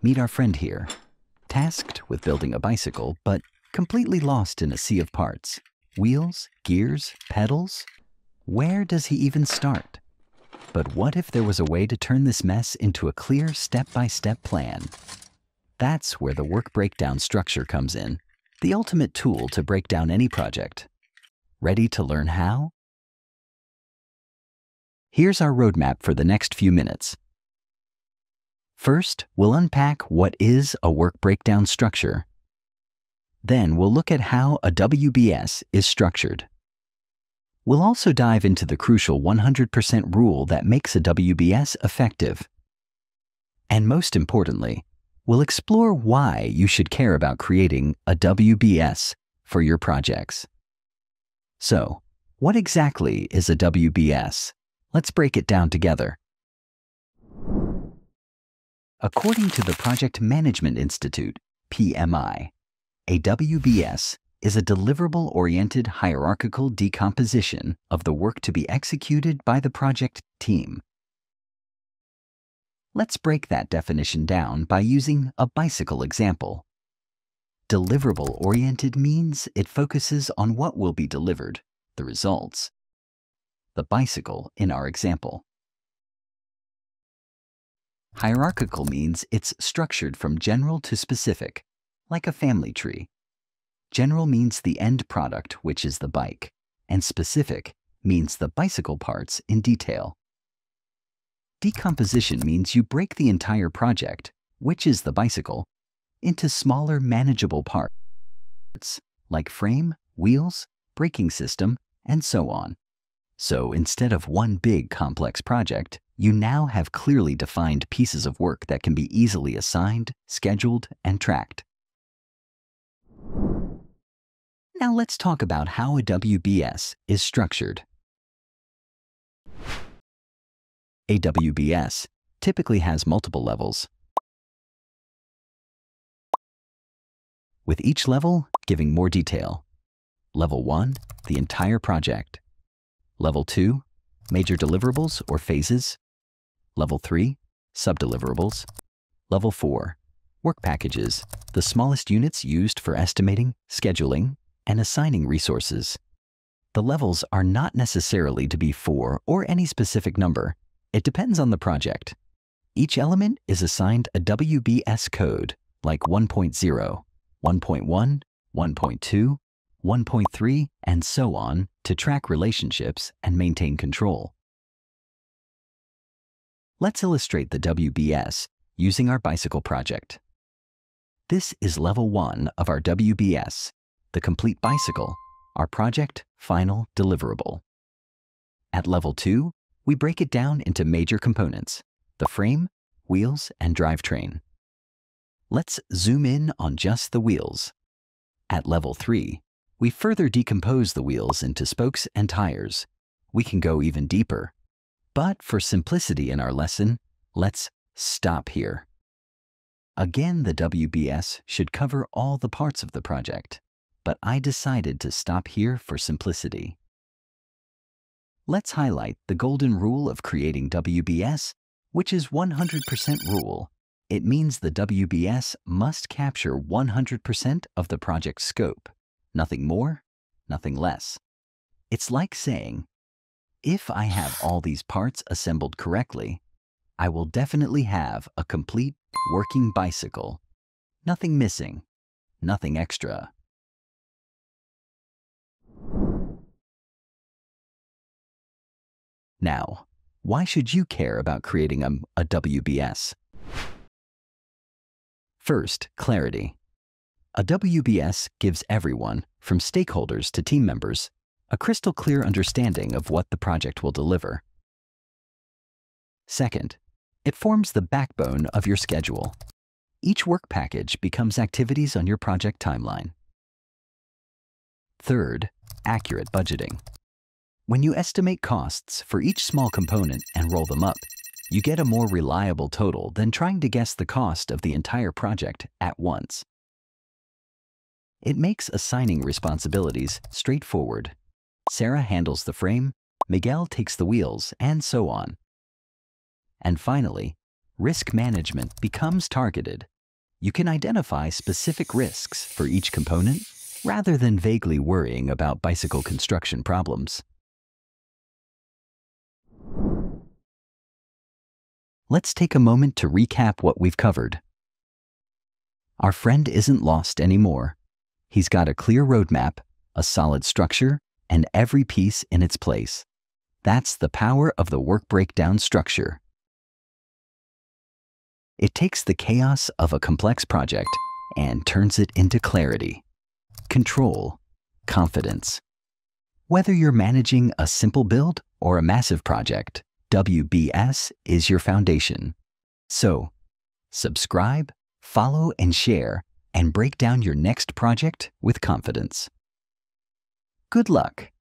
Meet our friend here, tasked with building a bicycle, but completely lost in a sea of parts. Wheels, gears, pedals. Where does he even start? But what if there was a way to turn this mess into a clear step-by-step plan? That's where the work breakdown structure comes in, the ultimate tool to break down any project. Ready to learn how? Here's our roadmap for the next few minutes. First, we'll unpack what is a work breakdown structure. Then we'll look at how a WBS is structured. We'll also dive into the crucial 100% rule that makes a WBS effective. And most importantly, we'll explore why you should care about creating a WBS for your projects. So, what exactly is a WBS? Let's break it down together. According to the Project Management Institute, PMI, a WBS is a deliverable-oriented hierarchical decomposition of the work to be executed by the project team. Let's break that definition down by using a bicycle example. Deliverable-oriented means it focuses on what will be delivered, the results. The bicycle in our example. Hierarchical means it's structured from general to specific, like a family tree. General means the end product, which is the bike, and specific means the bicycle parts in detail. Decomposition means you break the entire project, which is the bicycle, into smaller manageable parts, like frame, wheels, braking system, and so on. So instead of one big complex project, you now have clearly defined pieces of work that can be easily assigned, scheduled, and tracked. Now let's talk about how a WBS is structured. A WBS typically has multiple levels, with each level giving more detail. Level 1, the entire project. Level 2, major deliverables or phases. Level 3, subdeliverables. Level 4, work packages, the smallest units used for estimating, scheduling, and assigning resources. The levels are not necessarily to be 4 or any specific number. It depends on the project. Each element is assigned a WBS code, like 1.0, 1.1, 1.2, 1.3, and so on, to track relationships and maintain control. Let's illustrate the WBS using our bicycle project. This is level 1 of our WBS, the complete bicycle, our project final deliverable. At level 2, we break it down into major components, the frame, wheels, and drivetrain. Let's zoom in on just the wheels. At level 3, we further decompose the wheels into spokes and tires. We can go even deeper. But for simplicity in our lesson, let's stop here. Again, the WBS should cover all the parts of the project, but I decided to stop here for simplicity. Let's highlight the golden rule of creating WBS, which is 100% rule. It means the WBS must capture 100% of the project scope. Nothing more, nothing less. It's like saying, if I have all these parts assembled correctly, I will definitely have a complete working bicycle. Nothing missing, nothing extra. Now, why should you care about creating a WBS? First, clarity. A WBS gives everyone, from stakeholders to team members, a crystal clear understanding of what the project will deliver. Second, it forms the backbone of your schedule. Each work package becomes activities on your project timeline. Third, accurate budgeting. When you estimate costs for each small component and roll them up, you get a more reliable total than trying to guess the cost of the entire project at once. It makes assigning responsibilities straightforward. Sarah handles the frame, Miguel takes the wheels, and so on. And finally, risk management becomes targeted. you can identify specific risks for each component rather than vaguely worrying about bicycle construction problems. Let's take a moment to recap what we've covered. Our friend isn't lost anymore. He's got a clear roadmap, a solid structure, and every piece in its place. That's the power of the work breakdown structure. It takes the chaos of a complex project and turns it into clarity, control, confidence. Whether you're managing a simple build or a massive project, WBS is your foundation. So, subscribe, follow, and share, and break down your next project with confidence. Good luck!